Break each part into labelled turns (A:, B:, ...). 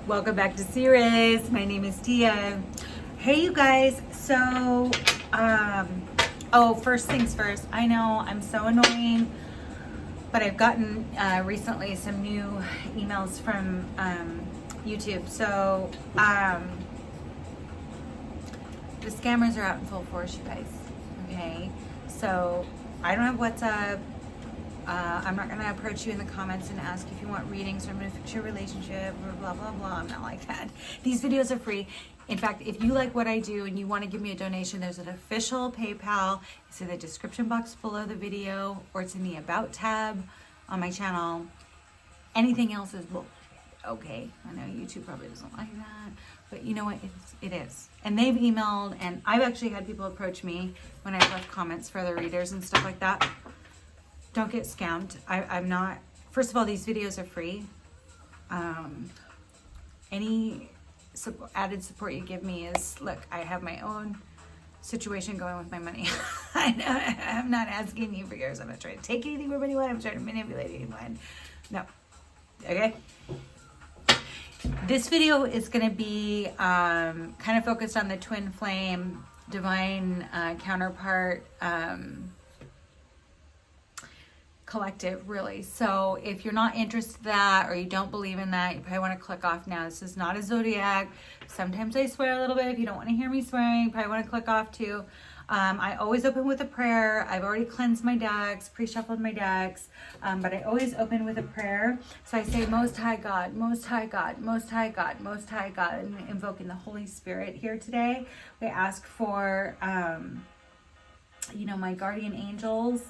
A: Welcome back to Series. My name is Tia. Hey, you guys. So, first things first. I know I'm so annoying, but I've gotten recently some new emails from YouTube. So, the scammers are out in full force, you guys. Okay. So, I don't have WhatsApp. I'm not going to approach you in the comments and ask if you want readings or I'm going to fix your relationship or blah, blah, blah. I'm not like that. These videos are free. In fact, if you like what I do and you want to give me a donation, there's an official PayPal. It's in the description box below the video or it's in the About tab on my channel. Anything else is bull. Okay, I know YouTube probably doesn't like that, but you know what? It is. And they've emailed, and I've actually had people approach me when I left comments for other readers and stuff like that. Don't get scammed. I'm not, first of all, these videos are free. Any added support you give me is, look, I have my own situation going with my money. I'm not asking you for yours. I'm not trying to take anything from anyone. I'm trying to manipulate anyone. No. Okay? This video is going to be kind of focused on the twin flame, divine counterpart, collective, really. So if you're not interested in that or you don't believe in that, you probably want to click off now. This is not a zodiac. Sometimes I swear a little bit. If you don't want to hear me swearing, you probably want to click off too. I always open with a prayer. I've already cleansed my decks, pre-shuffled my decks, but I always open with a prayer. So I say, Most High God, Most High God, Most High God, Most High God, and invoking the Holy Spirit here today. We ask for, my guardian angels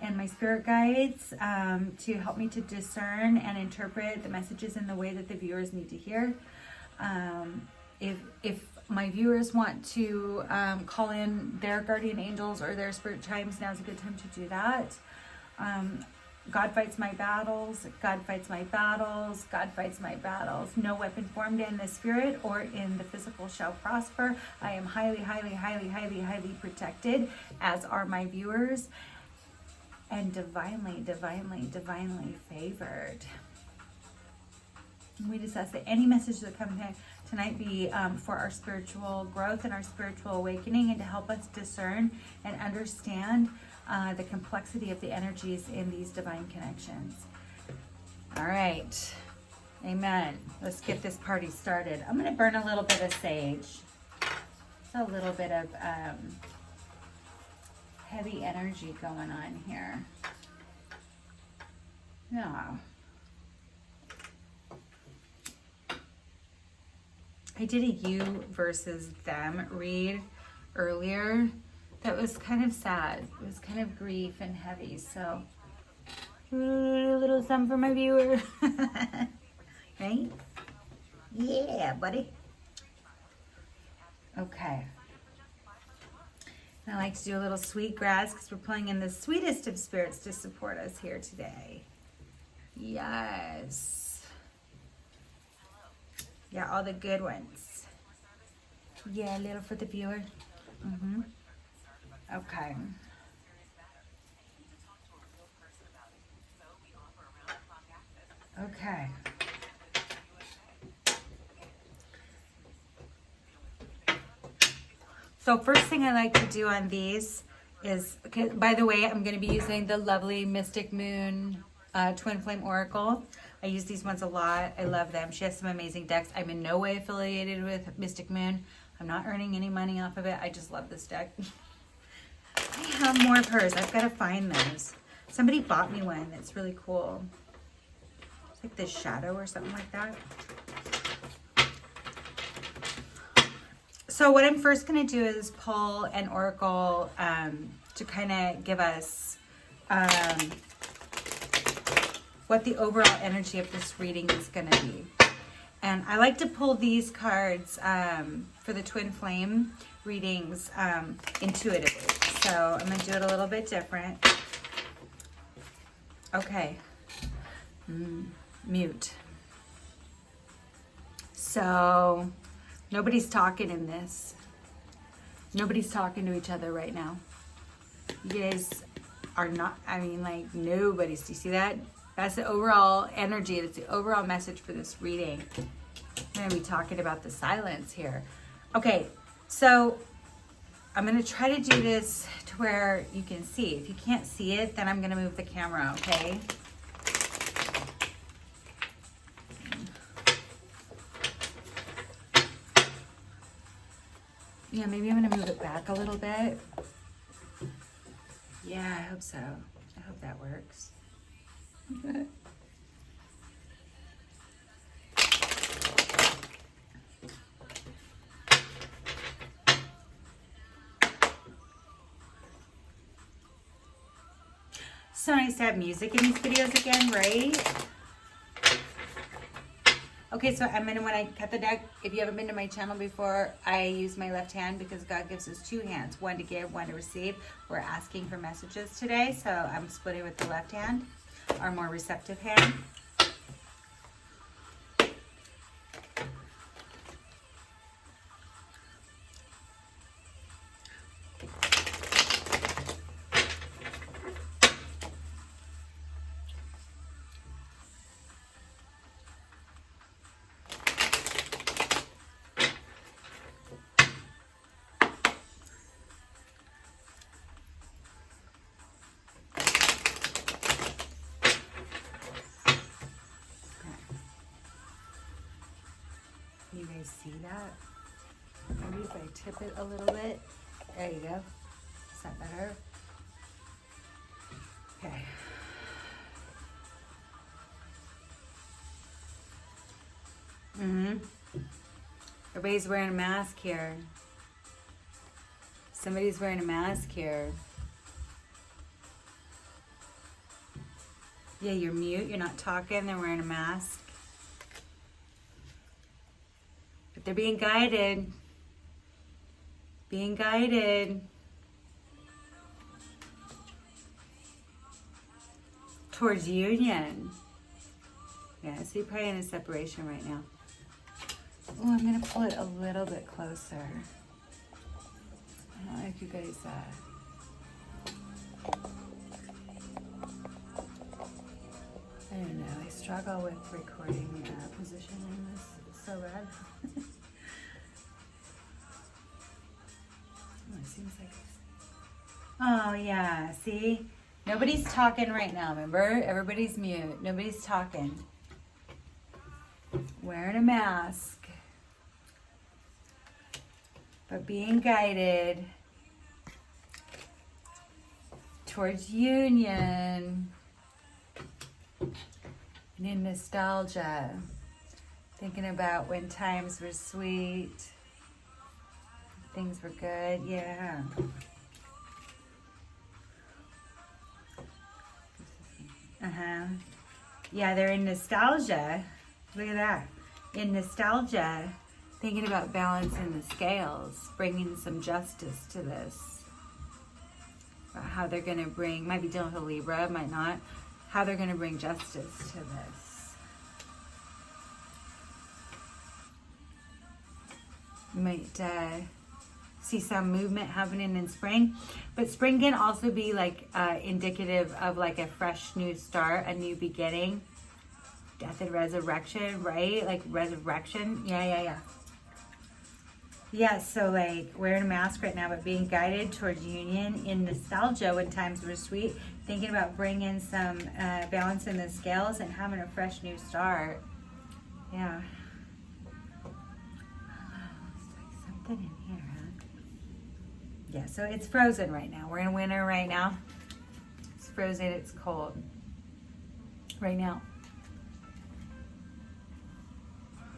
A: and my spirit guides to help me to discern and interpret the messages in the way that the viewers need to hear. If my viewers want to call in their guardian angels or their spirit chimes, now's a good time to do that. God fights my battles. God fights my battles. God fights my battles. No weapon formed in the spirit or in the physical shall prosper. I am highly, highly, highly, highly, highly protected, as are my viewers, and divinely, divinely, divinely favored. We just ask that any message that comes tonight be for our spiritual growth and our spiritual awakening, and to help us discern and understand the complexity of the energies in these divine connections. All right. Amen. Let's get this party started. I'm going to burn a little bit of sage. A little bit of heavy energy going on here. Yeah. I did a you versus them read earlier. That was kind of sad. It was kind of grief and heavy. So, a little something for my viewer. Right? Yeah, buddy. Okay. I like to do a little sweet grass because we're pulling in the sweetest of spirits to support us here today. Yes. Yeah, all the good ones. Yeah, a little for the viewer. Okay. Okay. So first thing I like to do on these is, okay, by the way, I'm going to be using the lovely Mystic Moon Twin Flame Oracle. I use these ones a lot. I love them. She has some amazing decks. I'm in no way affiliated with Mystic Moon. I'm not earning any money off of it. I just love this deck. I have more of hers. I've got to find those. Somebody bought me one that's really cool. It's like this shadow or something like that. So what I'm first going to do is pull an oracle to kind of give us what the overall energy of this reading is going to be. And I like to pull these cards for the twin flame readings intuitively. So I'm going to do it a little bit different. Okay. Mute. So nobody's talking in this. Nobody's talking to each other right now. You guys are not, I mean, like, nobody's, do you see that? That's the overall energy. That's the overall message for this reading. I'm going to be talking about the silence here. Okay, so I'm going to try to do this to where you can see. If you can't see it, then I'm going to move the camera, okay? Yeah, maybe I'm going to move it back a little bit. Yeah, I hope so. I hope that works. So nice to have music in these videos again, right? Okay, so when I cut the deck, if you haven't been to my channel before, I use my left hand because God gives us two hands, one to give, one to receive. We're asking for messages today, so I'm splitting with the left hand, our more receptive hand. You guys see that? Maybe if I tip it a little bit. There you go. Is that better? Okay. Everybody's wearing a mask here. Somebody's wearing a mask here. Yeah, you're mute. You're not talking. They're wearing a mask. But they're being guided. Being guided. Towards union. Yeah, so you're probably in a separation right now. Oh, I'm going to pull it a little bit closer. I don't know if you guys... I don't know. I struggle with recording positioning this so bad. Oh, it seems like it's... Oh, yeah. See? Nobody's talking right now, remember? Everybody's mute. Nobody's talking. Wearing a mask. But being guided towards union. And in nostalgia. Thinking about when times were sweet. Things were good. Yeah. Yeah, they're in nostalgia. Look at that. In nostalgia, thinking about balancing the scales, bringing some justice to this. How they're going to bring, might be dealing with a Libra, might not. How they're going to bring justice to this. Might see some movement happening in spring. But spring can also be like indicative of like a fresh new start, a new beginning. Death and resurrection, right? Like resurrection. Yeah. Yeah, so like wearing a mask right now, but being guided towards union in nostalgia when times were sweet. Thinking about bringing some balance in the scales and having a fresh new start. Yeah. Looks like something in here, huh? Yeah, so it's frozen right now. We're in winter right now. It's frozen, it's cold. Right now.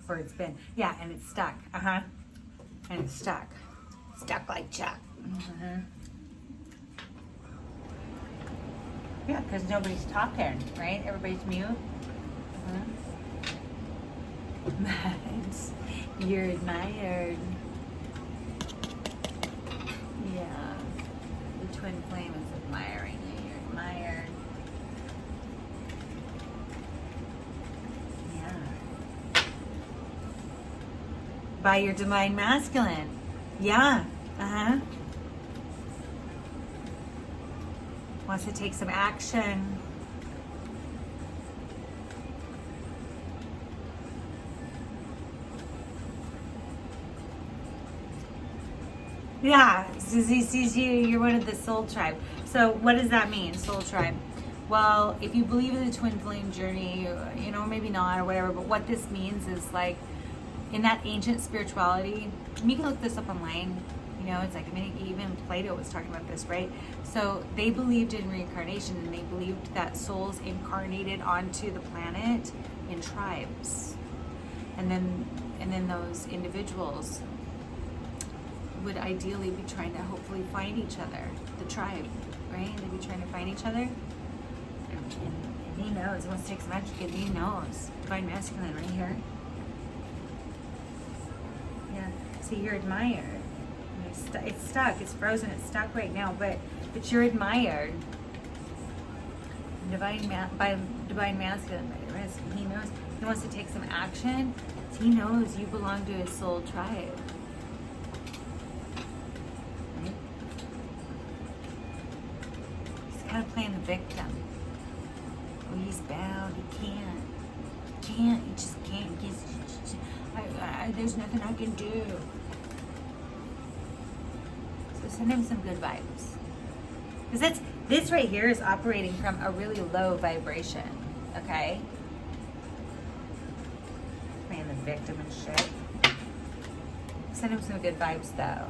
A: Or it's been, yeah, and it's stuck. And it's stuck. Stuck like Chuck. Yeah, because nobody's talking, right? Everybody's mute. You're admired. Yeah. The twin flame is admiring you. You're admired. By your divine masculine. Yeah. Wants to take some action. Yeah, so he sees you, you're one of the soul tribe. So what does that mean, soul tribe? Well, if you believe in the twin flame journey, you know, maybe not or whatever, but what this means is like in that ancient spirituality, you can look this up online, you know, it's like, I mean, even Plato was talking about this, right? So they believed in reincarnation, and they believed that souls incarnated onto the planet in tribes. And then those individuals would ideally be trying to hopefully find each other, the tribe, right? They'd be trying to find each other. And he knows, he wants to take some action because he knows. Divine masculine right here. Yeah, see, you're admired. It's stuck, it's frozen, it's stuck right now, but you're admired. By divine masculine, by the rest, he knows, he wants to take some action. He knows you belong to his soul tribe. Right? He's kind of playing the victim. Oh, he's bound, he can't, he just can't, there's nothing I can do. So send him some good vibes. Because this right here is operating from a really low vibration, okay? Playing the victim and shit. Send him some good vibes though.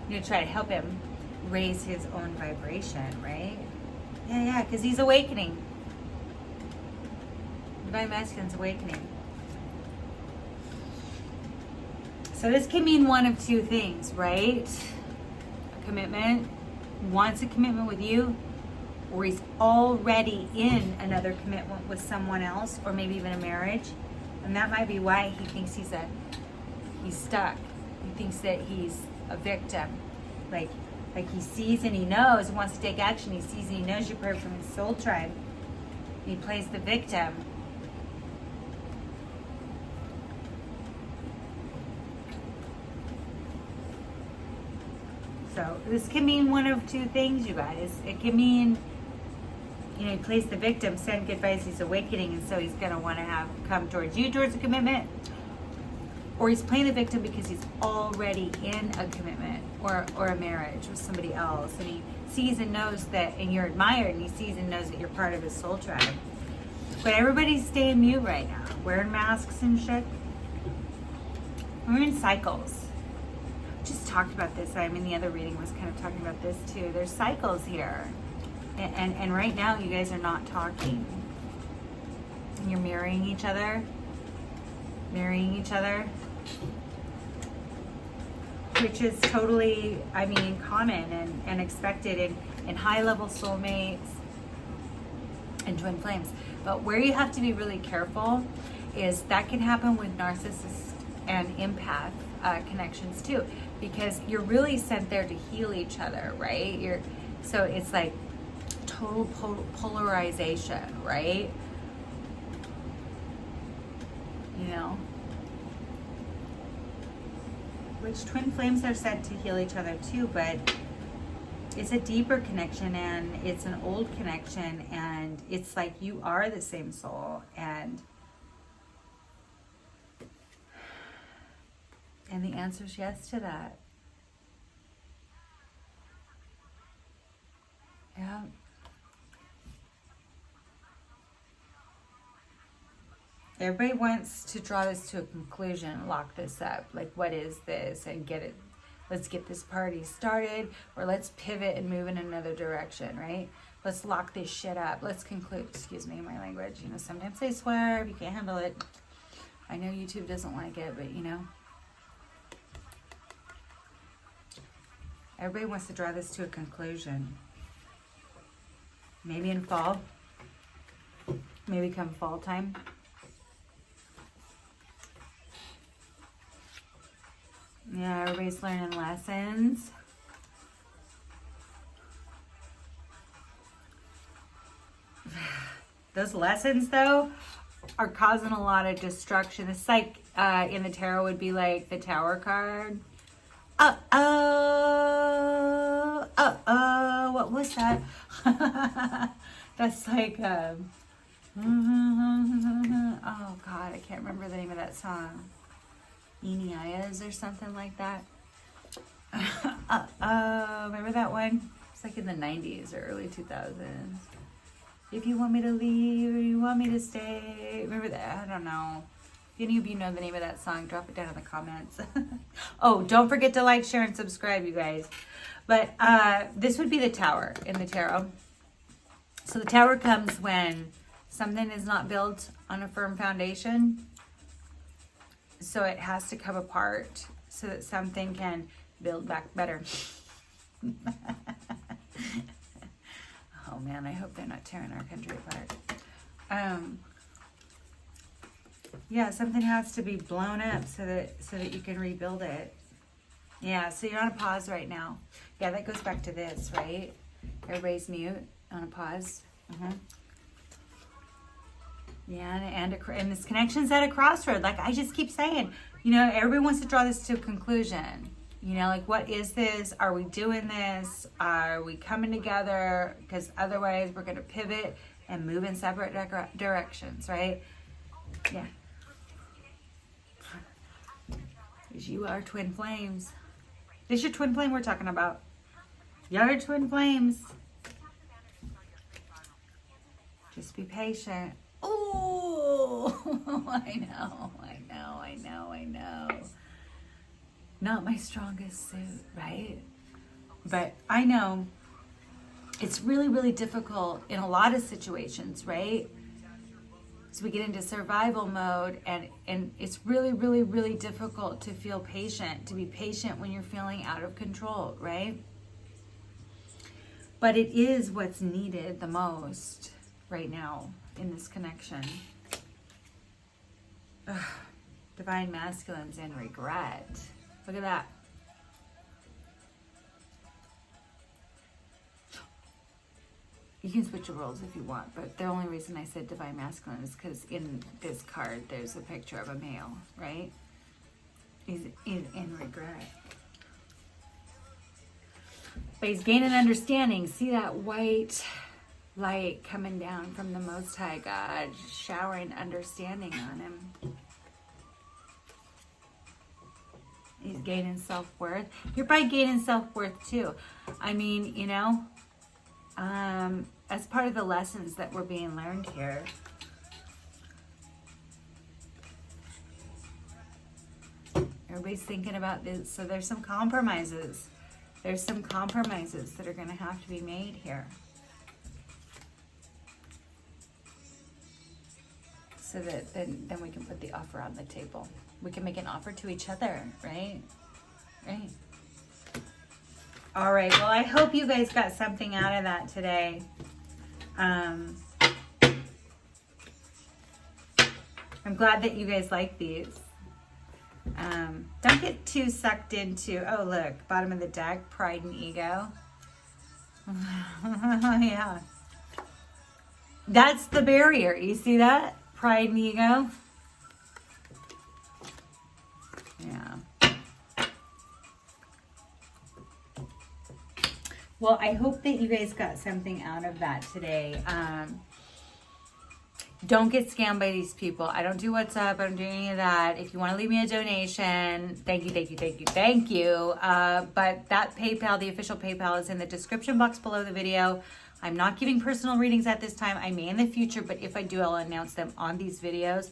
A: You're gonna try to help him raise his own vibration, right? Yeah, because he's awakening. Divine masculine's awakening. So this can mean one of two things, right? A commitment, wants a commitment with you, or he's already in another commitment with someone else, or maybe even a marriage. And that might be why he thinks he's stuck. He thinks that he's a victim. Like he sees and he knows, wants to take action. He sees and he knows you're part from his soul tribe. He plays the victim. So this can mean one of two things, you guys. It can mean, you know, he plays the victim, send good vibes, he's awakening, and so he's going to want to come towards you towards a commitment. Or he's playing the victim because he's already in a commitment or a marriage with somebody else. And he sees and knows that, and you're admired, and he sees and knows that you're part of his soul tribe. But everybody's staying mute right now, wearing masks and shit. We're in cycles. Just talked about this. I mean, the other reading was kind of talking about this too. There's cycles here. And right now you guys are not talking. And you're marrying each other. Which is totally, I mean, common and expected in high-level soulmates and twin flames. But where you have to be really careful is that can happen with narcissists and empath connections too, because you're really sent there to heal each other, right? So it's like total polarization, right? You know, which twin flames are sent to heal each other too, but it's a deeper connection, and it's an old connection, and it's like you are the same soul, and the answer is yes to that. Yeah. Everybody wants to draw this to a conclusion, lock this up. Like, what is this? And get it. Let's get this party started, or let's pivot and move in another direction, right? Let's lock this shit up. Let's conclude. Excuse me, my language. You know, sometimes I swear if you can't handle it. I know YouTube doesn't like it, but you know. Everybody wants to draw this to a conclusion. Maybe in fall. Maybe come fall time. Yeah, everybody's learning lessons. Those lessons, though, are causing a lot of destruction. It's like in the tarot would be like the Tower card. What was that? That's like, oh God, I can't remember the name of that song. Enias or something like that. Remember that one? It's like in the 90s or early 2000s. If you want me to leave or you want me to stay. Remember that? I don't know. If any of you know the name of that song, drop it down in the comments. Oh, don't forget to like, share, and subscribe, you guys. But this would be the Tower in the tarot. So the Tower comes when something is not built on a firm foundation. So it has to come apart so that something can build back better. Oh man, I hope they're not tearing our country apart. Yeah, something has to be blown up so that you can rebuild it. Yeah, so you're on a pause right now. Yeah, that goes back to this, right? Everybody's mute on a pause. Yeah, and this connection's at a crossroad. Like I just keep saying, you know, everybody wants to draw this to a conclusion. You know, like what is this? Are we doing this? Are we coming together? Because otherwise we're going to pivot and move in separate directions, right? Yeah. Because you are twin flames. This is your twin flame we're talking about. Y'all are twin flames. Just be patient. Oh, I know. Not my strongest suit, right? But I know it's really, really difficult in a lot of situations, right? So we get into survival mode and it's really, really, really difficult to feel patient, to be patient when you're feeling out of control, right? But it is what's needed the most right now in this connection. Ugh. Divine masculines in regret. Look at that. You can switch the roles if you want, but the only reason I said divine masculine is because in this card there's a picture of a male, right? He's in regret. But he's gaining understanding. See that white light coming down from the Most High God, showering understanding on him. He's gaining self-worth. You're probably gaining self-worth too. I mean, you know, as part of the lessons that were being learned here. Everybody's thinking about this. So there's some compromises. There's some compromises that are going to have to be made here. So that then we can put the offer on the table. We can make an offer to each other, right? Right. All right. Well, I hope you guys got something out of that today. I'm glad that you guys like these. Don't get too sucked into, oh, look, bottom of the deck, pride and ego. Yeah. That's the barrier. You see that? Pride and ego. Yeah. Well, I hope that you guys got something out of that today. Don't get scammed by these people. I don't do WhatsApp. I don't do any of that. If you want to leave me a donation, thank you. But that PayPal, the official PayPal, is in the description box below the video. I'm not giving personal readings at this time. I may in the future, but if I do, I'll announce them on these videos.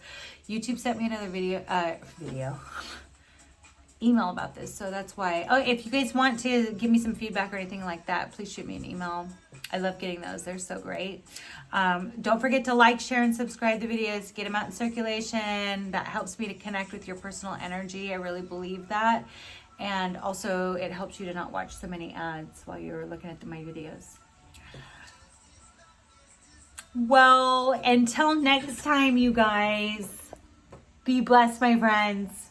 A: YouTube sent me another email about this, so that's why. Oh, if you guys want to give me some feedback or anything like that, please shoot me an email. I love getting those. They're so great. Don't forget to like, share, and subscribe the videos. Get them out in circulation. That helps me to connect with your personal energy. I really believe that. And also, it helps you to not watch so many ads while you're looking at my videos. Well, until next time, you guys, be blessed, my friends.